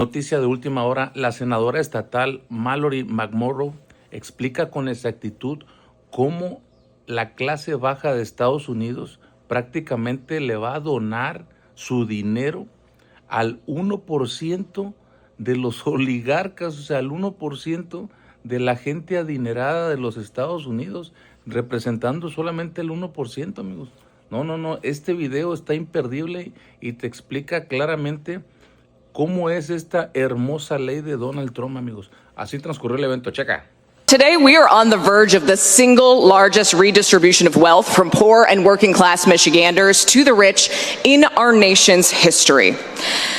Noticia de última hora, la senadora estatal Mallory McMorrow explica con exactitud cómo la clase baja de Estados Unidos prácticamente le va a donar su dinero al 1% de los oligarcas, o sea, al 1% de la gente adinerada de los Estados Unidos, representando solamente el 1%, amigos. No, este video está imperdible y te explica claramente cómo es esta hermosa ley de Donald Trump, amigos. Así transcurrió el evento. Checa. Today, we are on the verge of the single largest redistribution of wealth from poor and working class Michiganders to the rich in our nation's history.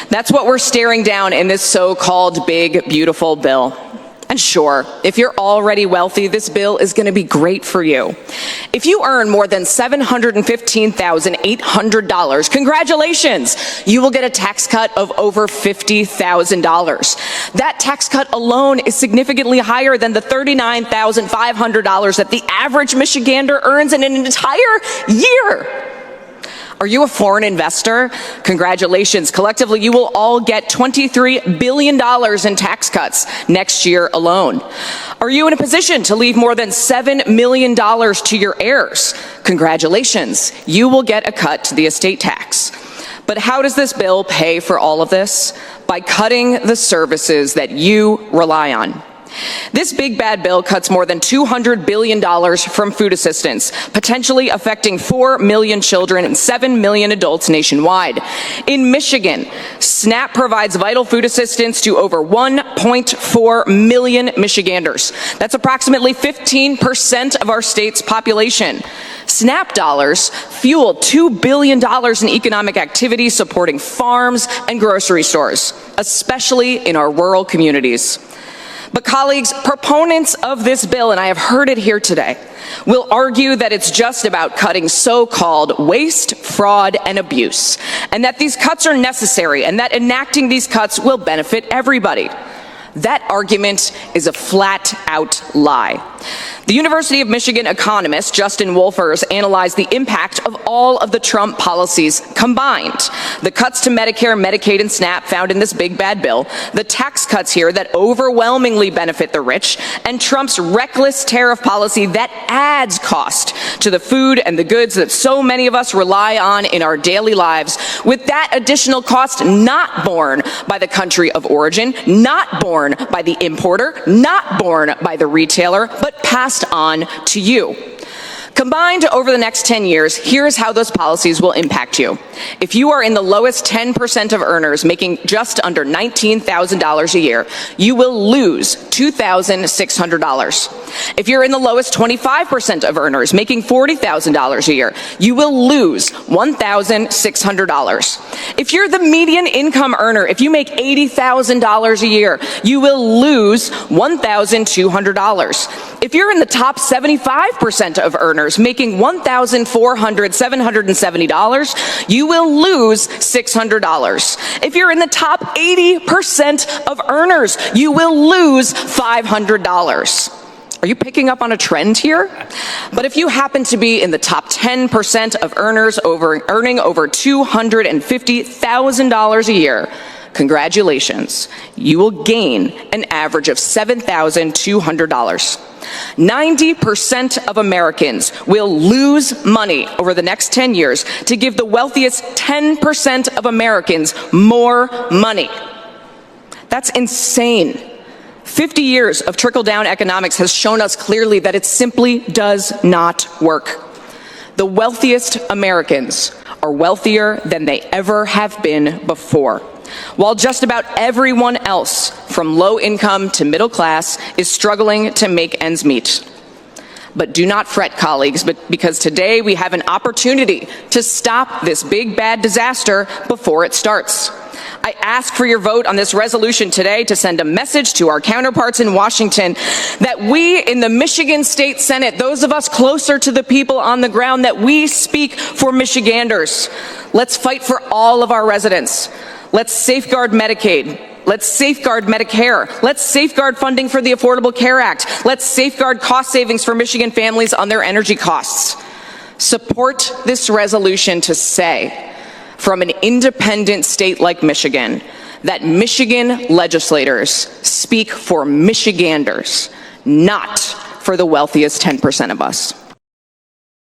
That's what we're staring down in this so-called big, beautiful bill. And sure, if you're already wealthy, this bill is going to be great for you. If you earn more than $715,800, congratulations! You will get a tax cut of over $50,000. That tax cut alone is significantly higher than the $39,500 that the average Michigander earns in an entire year. Are you a foreign investor? Congratulations. Collectively, you will all get $23 billion in tax cuts next year alone. Are you in a position to leave more than $7 million to your heirs? Congratulations. You will get a cut to the estate tax. But how does this bill pay for all of this? By cutting the services that you rely on. This big bad bill cuts more than $200 billion from food assistance, potentially affecting 4 million children and 7 million adults nationwide. In Michigan, SNAP provides vital food assistance to over 1.4 million Michiganders. That's approximately 15% of our state's population. SNAP dollars fuel $2 billion in economic activity supporting farms and grocery stores, especially in our rural communities. But colleagues, proponents of this bill, and I have heard it here today, will argue that it's just about cutting so-called waste, fraud, and abuse, and that these cuts are necessary, and that enacting these cuts will benefit everybody. That argument is a flat-out lie. The University of Michigan economist Justin Wolfers analyzed the impact of all of the Trump policies combined. The cuts to Medicare, Medicaid, and SNAP found in this big bad bill, the tax cuts here that overwhelmingly benefit the rich, and Trump's reckless tariff policy that adds cost to the food and the goods that so many of us rely on in our daily lives, with that additional cost not borne by the country of origin, not borne by the importer, not borne by the retailer, but passed on to you. Combined over the next 10 years, here's how those policies will impact you. If you are in the lowest 10% of earners making just under $19,000 a year, you will lose $2,600. If you're in the lowest 25% of earners making $40,000 a year, you will lose $1,600. If you're the median income earner, if you make $80,000 a year, you will lose $1,200. If you're in the top 75% of earners making $1,770, you will lose $600. If you're in the top 80% of earners, you will lose $500. Are you picking up on a trend here? But if you happen to be in the top 10% of earners earning over $250,000 a year, congratulations, you will gain an average of $7,200. 90% of Americans will lose money over the next 10 years to give the wealthiest 10% of Americans more money. That's insane. 50 years of trickle-down economics has shown us clearly that it simply does not work. The wealthiest Americans are wealthier than they ever have been before, while just about everyone else, from low income to middle class, is struggling to make ends meet. But do not fret, colleagues, because today we have an opportunity to stop this big bad disaster before it starts. I ask for your vote on this resolution today to send a message to our counterparts in Washington that we in the Michigan State Senate, those of us closer to the people on the ground, that we speak for Michiganders. Let's fight for all of our residents. Let's safeguard Medicaid. Let's safeguard Medicare. Let's safeguard funding for the Affordable Care Act. Let's safeguard cost savings for Michigan families on their energy costs. Support this resolution to say, from an independent state like Michigan, that Michigan legislators speak for Michiganders, not for the wealthiest 10% of us.